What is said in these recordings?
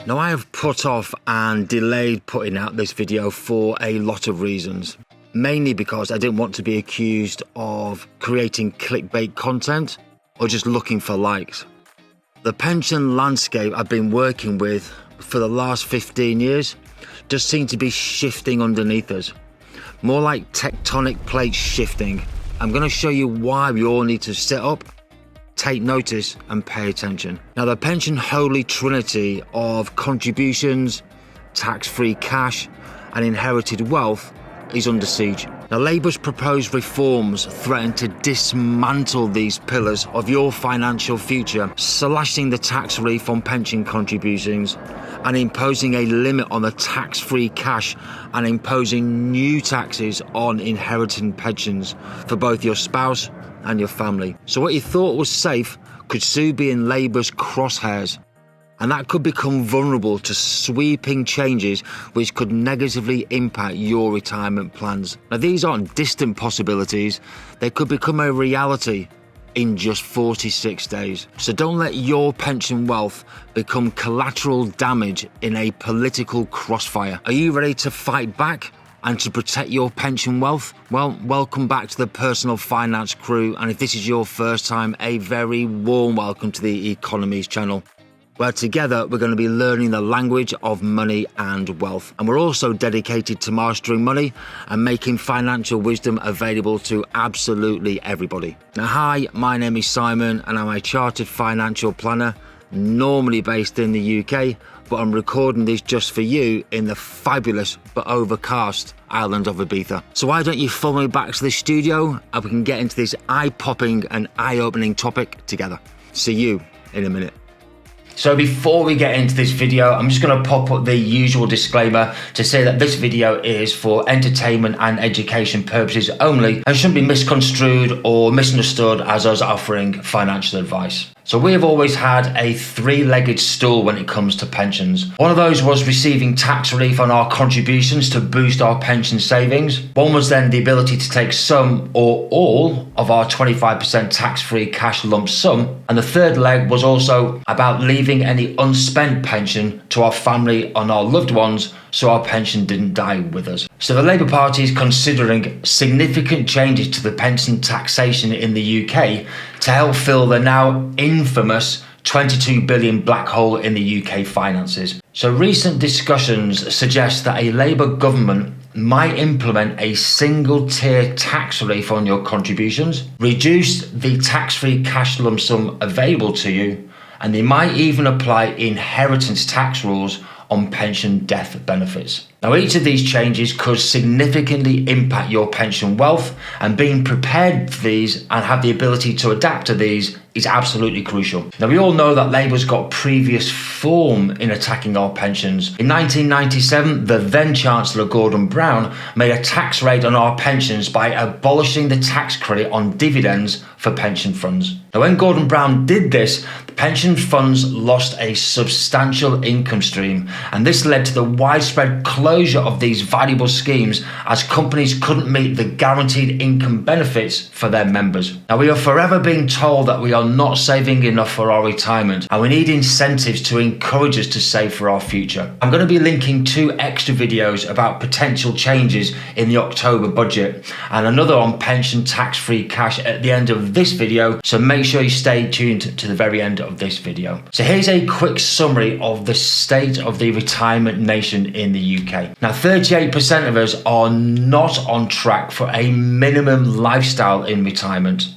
Now, I have put off and delayed putting out this video for a lot of reasons. Mainly because I didn't want to be accused of creating clickbait content or just looking for likes. The pension landscape I've been working with for the last 15 years does seem to be shifting underneath us. More like tectonic plates shifting. I'm going to show you why we all need to sit up, take notice and pay attention. Now, the pension holy trinity of contributions, tax-free cash and inherited wealth is under siege. Now, Labour's proposed reforms threaten to dismantle these pillars of your financial future, slashing the tax relief on pension contributions and imposing a limit on the tax-free cash and imposing new taxes on inherited pensions for both your spouse and your family. So what you thought was safe could soon be in Labour's crosshairs, and that could become vulnerable to sweeping changes which could negatively impact your retirement plans. Now, these aren't distant possibilities. They could become a reality in just 46 days. So don't let your pension wealth become collateral damage in a political crossfire. Are you ready to fight back and to protect your pension wealth? Well, welcome back to the Personal Finance Crew, and if this is your first time, a very warm welcome to the Economies channel, where together we're going to be learning the language of money and wealth. And we're also dedicated to mastering money and making financial wisdom available to absolutely everybody. Now, hi, my name is Simon and I'm a chartered financial planner, normally based in the UK, but I'm recording this just for you in the fabulous but overcast island of Ibiza. So why don't you follow me back to the studio and we can get into this eye-popping and eye-opening topic together. See you in a minute. So before we get into this video, I'm just going to pop up the usual disclaimer to say that this video is for entertainment and education purposes only and shouldn't be misconstrued or misunderstood as us offering financial advice. So we have always had a three-legged stool when it comes to pensions. One of those was receiving tax relief on our contributions to boost our pension savings. One was then the ability to take some or all of our 25% tax-free cash lump sum. And the third leg was also about leaving any unspent pension to our family and our loved ones so our pension didn't die with us. So the Labour Party is considering significant changes to the pension taxation in the UK to help fill the now infamous 22 billion black hole in the UK finances. So recent discussions suggest that a Labour government might implement a single tier tax relief on your contributions, reduce the tax-free cash lump sum available to you, and they might even apply inheritance tax rules on pension death benefits. Now, each of these changes could significantly impact your pension wealth, and being prepared for these and have the ability to adapt to these is absolutely crucial. Now, we all know that Labour's got previous form in attacking our pensions. In 1997, the then Chancellor Gordon Brown made a tax raid on our pensions by abolishing the tax credit on dividends for pension funds. Now, when Gordon Brown did this, the pension funds lost a substantial income stream, and this led to the widespread closure of these valuable schemes as companies couldn't meet the guaranteed income benefits for their members. Now, we are forever being told that we are not saving enough for our retirement, and we need incentives to encourage us to save for our future. I'm going to be linking 2 extra videos about potential changes in the October budget and another on pension tax-free cash at the end of this video, so make sure you stay tuned to the very end of this video. So here's a quick summary of the state of the retirement nation in the UK. Now, 38% of us are not on track for a minimum lifestyle in retirement.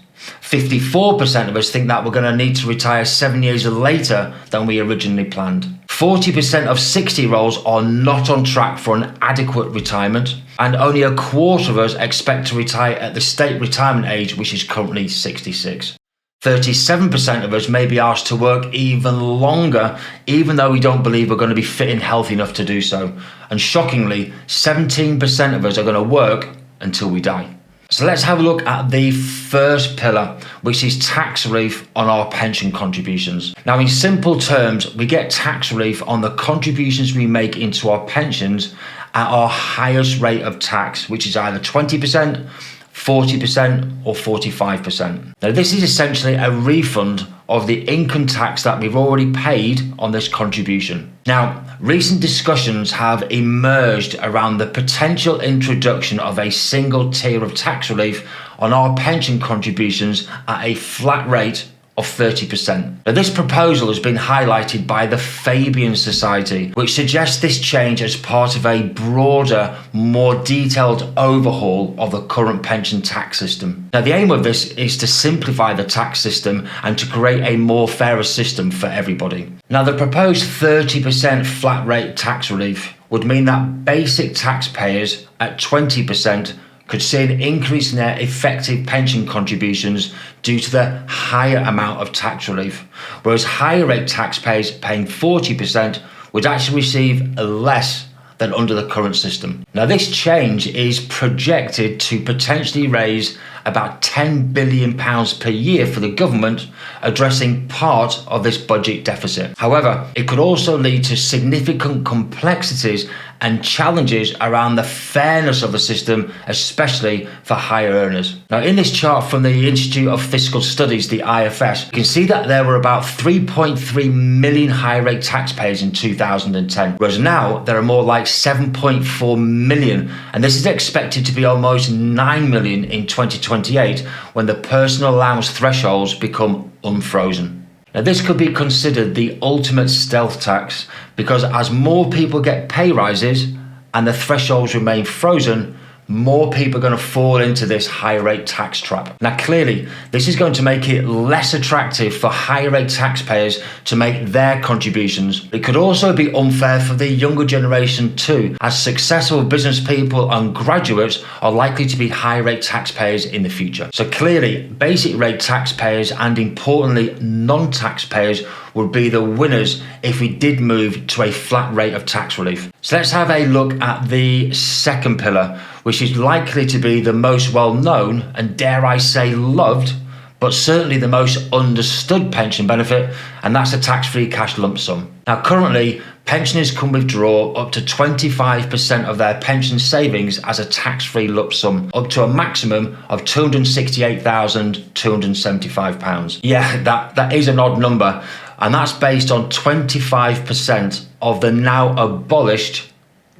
54% of us think that we're going to need to retire 7 years later than we originally planned. 40% of 60-year-olds are not on track for an adequate retirement, and only a quarter of us expect to retire at the state retirement age, which is currently 66. 37% of us may be asked to work even longer, even though we don't believe we're going to be fit and healthy enough to do so. And shockingly, 17% of us are going to work until we die. So let's have a look at the first pillar, which is tax relief on our pension contributions. Now, in simple terms, we get tax relief on the contributions we make into our pensions at our highest rate of tax, which is either 20%, 40% or 45%. Now, this is essentially a refund of the income tax that we've already paid on this contribution. Now, recent discussions have emerged around the potential introduction of a single tier of tax relief on our pension contributions at a flat rate of 30%. Now, this proposal has been highlighted by the Fabian Society, which suggests this change as part of a broader, more detailed overhaul of the current pension tax system. Now, the aim of this is to simplify the tax system and to create a more fairer system for everybody. Now, the proposed 30% flat rate tax relief would mean that basic taxpayers at 20% could see an increase in their effective pension contributions due to the higher amount of tax relief, whereas higher rate taxpayers paying 40% would actually receive less than under the current system. Now, this change is projected to potentially raise about £10 billion per year for the government, addressing part of this budget deficit. However, it could also lead to significant complexities and challenges around the fairness of the system, especially for higher earners. Now, in this chart from the Institute of Fiscal Studies, the IFS, you can see that there were about 3.3 million high rate taxpayers in 2010, whereas now there are more like 7.4 million, and this is expected to be almost 9 million in 2028 when the personal allowance thresholds become unfrozen. Now, this could be considered the ultimate stealth tax, because as more people get pay rises and the thresholds remain frozen, more people are going to fall into this high rate tax trap. Now, clearly, this is going to make it less attractive for high rate taxpayers to make their contributions. It could also be unfair for the younger generation too, as successful business people and graduates are likely to be high rate taxpayers in the future. So clearly, basic rate taxpayers and importantly, non-taxpayers would be the winners if we did move to a flat rate of tax relief. So let's have a look at the second pillar, which is likely to be the most well-known and, dare I say, loved, but certainly the most understood pension benefit, and that's a tax-free cash lump sum. Now, currently, pensioners can withdraw up to 25% of their pension savings as a tax-free lump sum, up to a maximum of £268,275. Yeah, that is an odd number, and that's based on 25% of the now abolished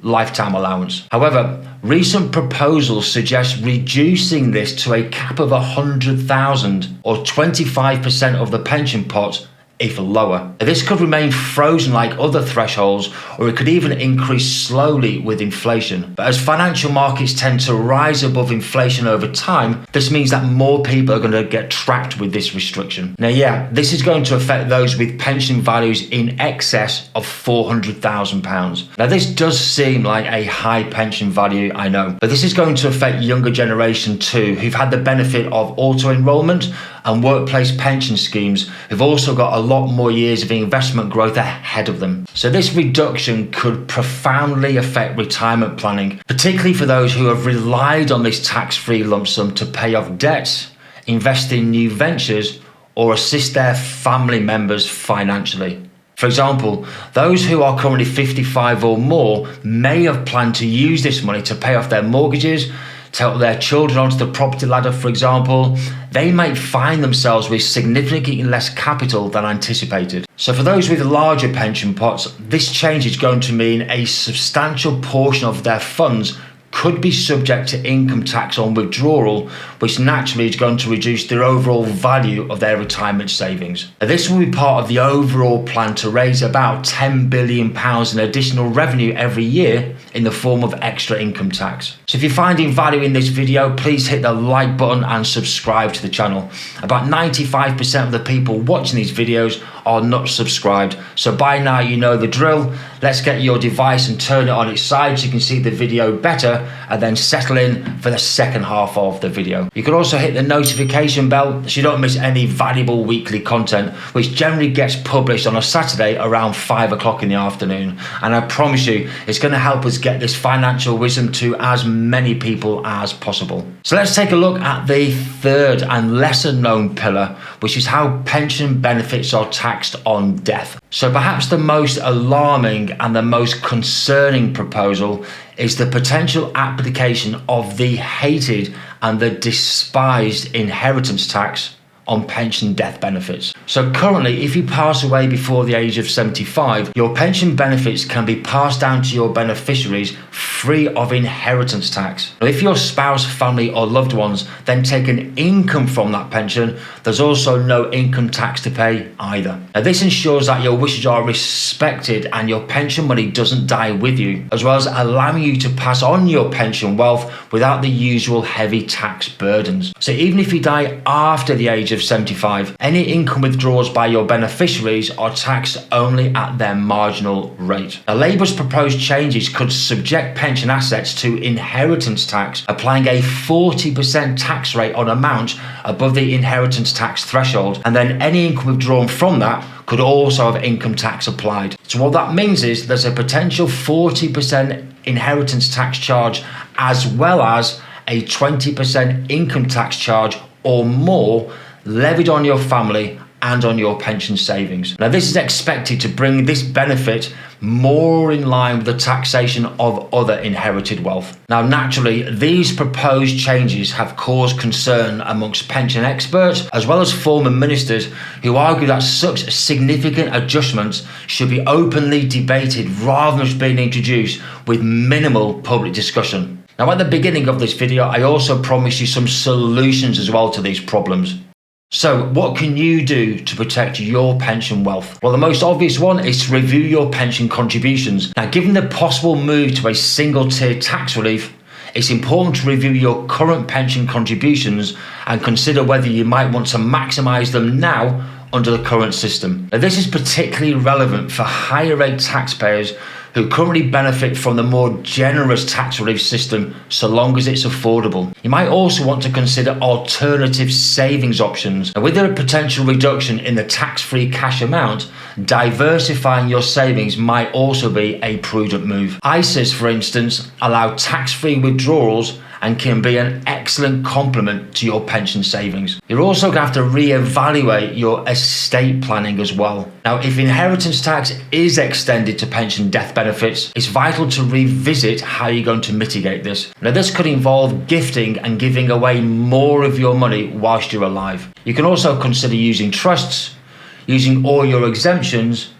lifetime allowance. However, recent proposals suggest reducing this to a cap of 100,000 or 25% of the pension pot, if lower. This could remain frozen like other thresholds, or it could even increase slowly with inflation. But as financial markets tend to rise above inflation over time, this means that more people are going to get trapped with this restriction. Now, yeah, this is going to affect those with pension values in excess of £400,000. Now, this does seem like a high pension value, I know, but this is going to affect younger generation too, who've had the benefit of auto-enrollment and workplace pension schemes, who've also got a lot more years of investment growth ahead of them. So this reduction could profoundly affect retirement planning, particularly for those who have relied on this tax-free lump sum to pay off debts, invest in new ventures, or assist their family members financially. For example, those who are currently 55 or more may have planned to use this money to pay off their mortgages, to help their children onto the property ladder, for example. They might find themselves with significantly less capital than anticipated. So for those with larger pension pots, this change is going to mean a substantial portion of their funds could be subject to income tax on withdrawal, which naturally is going to reduce their overall value of their retirement savings. Now, this will be part of the overall plan to raise about £10 billion in additional revenue every year in the form of extra income tax. So if you're finding value in this video, please hit the like button and subscribe to the channel. About 95% of the people watching these videos are not subscribed. So by now you know the drill. Let's get your device and turn it on its side so you can see the video better, and then settle in for the second half of the video. You can also hit the notification bell so you don't miss any valuable weekly content, which generally gets published on a Saturday around 5 o'clock in the afternoon. And I promise you, it's going to help us get this financial wisdom to as many people as possible. So let's take a look at the third and lesser known pillar, which is how pension benefits are taxed on death. So perhaps the most alarming and the most concerning proposal is the potential application of the hated and the despised inheritance tax on pension death benefits. So currently, if you pass away before the age of 75, your pension benefits can be passed down to your beneficiaries free of inheritance tax. Now, if your spouse, family or loved ones then take an income from that pension, there's also no income tax to pay either. Now, this ensures that your wishes are respected and your pension money doesn't die with you, as well as allowing you to pass on your pension wealth without the usual heavy tax burdens. So even if you die after the age of 75, any income withdrawals by your beneficiaries are taxed only at their marginal rate. Now, Labour's proposed changes could subject pension assets to inheritance tax, applying a 40% tax rate on amount above the inheritance tax threshold, and then any income withdrawn from that could also have income tax applied. So what that means is there's a potential 40% inheritance tax charge as well as a 20% income tax charge or more levied on your family and on your pension savings. Now, this is expected to bring this benefit more in line with the taxation of other inherited wealth. Now, naturally, these proposed changes have caused concern amongst pension experts as well as former ministers who argue that such significant adjustments should be openly debated rather than just being introduced with minimal public discussion. Now, at the beginning of this video, I also promised you some solutions as well to these problems. So what can you do to protect your pension wealth? Well, the most obvious one is to review your pension contributions. Now, given the possible move to a single tier tax relief, it's important to review your current pension contributions and consider whether you might want to maximise them now under the current system. Now, this is particularly relevant for higher rate taxpayers who currently benefit from the more generous tax relief system so long as it's affordable. You might also want to consider alternative savings options. Now, with a potential reduction in the tax-free cash amount, diversifying your savings might also be a prudent move. ISAs, for instance, allow tax-free withdrawals and can be an excellent complement to your pension savings. You're also going to have to re-evaluate your estate planning as well. Now, if inheritance tax is extended to pension death benefits, it's vital to revisit how you're going to mitigate this. Now, this could involve gifting and giving away more of your money whilst you're alive. You can also consider using trusts, using all your exemptions.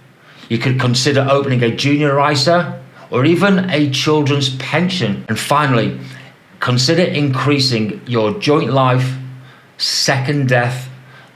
You could consider opening a junior ISA or even a children's pension. And finally, consider increasing your joint life, second death,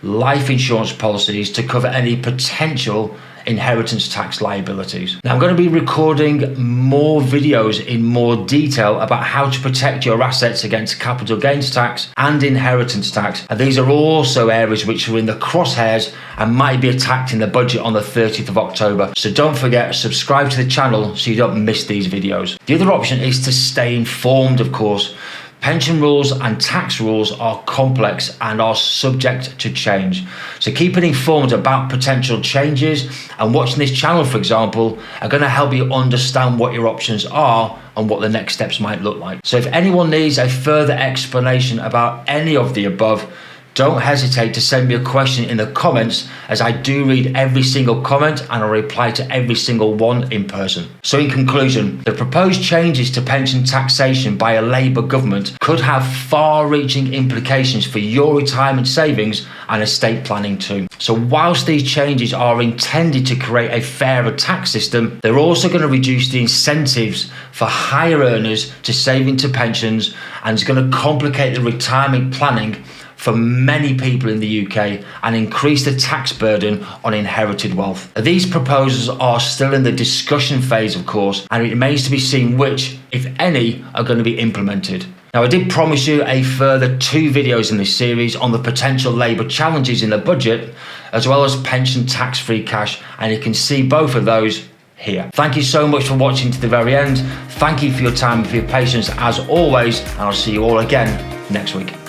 life insurance policies to cover any potential inheritance tax liabilities. Now, I'm going to be recording more videos in more detail about how to protect your assets against capital gains tax and inheritance tax. And these are also areas which are in the crosshairs and might be attacked in the budget on the 30th of October. So don't forget, subscribe to the channel so you don't miss these videos. The other option is to stay informed, of course. Pension rules and tax rules are complex and are subject to change. So keeping informed about potential changes and watching this channel, for example, are going to help you understand what your options are and what the next steps might look like. So if anyone needs a further explanation about any of the above, don't hesitate to send me a question in the comments, as I do read every single comment and I'll reply to every single one in person. So in conclusion, the proposed changes to pension taxation by a Labour government could have far-reaching implications for your retirement savings and estate planning too. So whilst these changes are intended to create a fairer tax system, they're also going to reduce the incentives for higher earners to save into pensions, and it's going to complicate the retirement planning for many people in the UK and increase the tax burden on inherited wealth. These proposals are still in the discussion phase, of course, and it remains to be seen which, if any, are going to be implemented. Now, I did promise you a further 2 videos in this series on the potential Labour challenges in the budget, as well as pension tax-free cash, and you can see both of those here. Thank you so much for watching to the very end. Thank you for your time and for your patience as always, and I'll see you all again next week.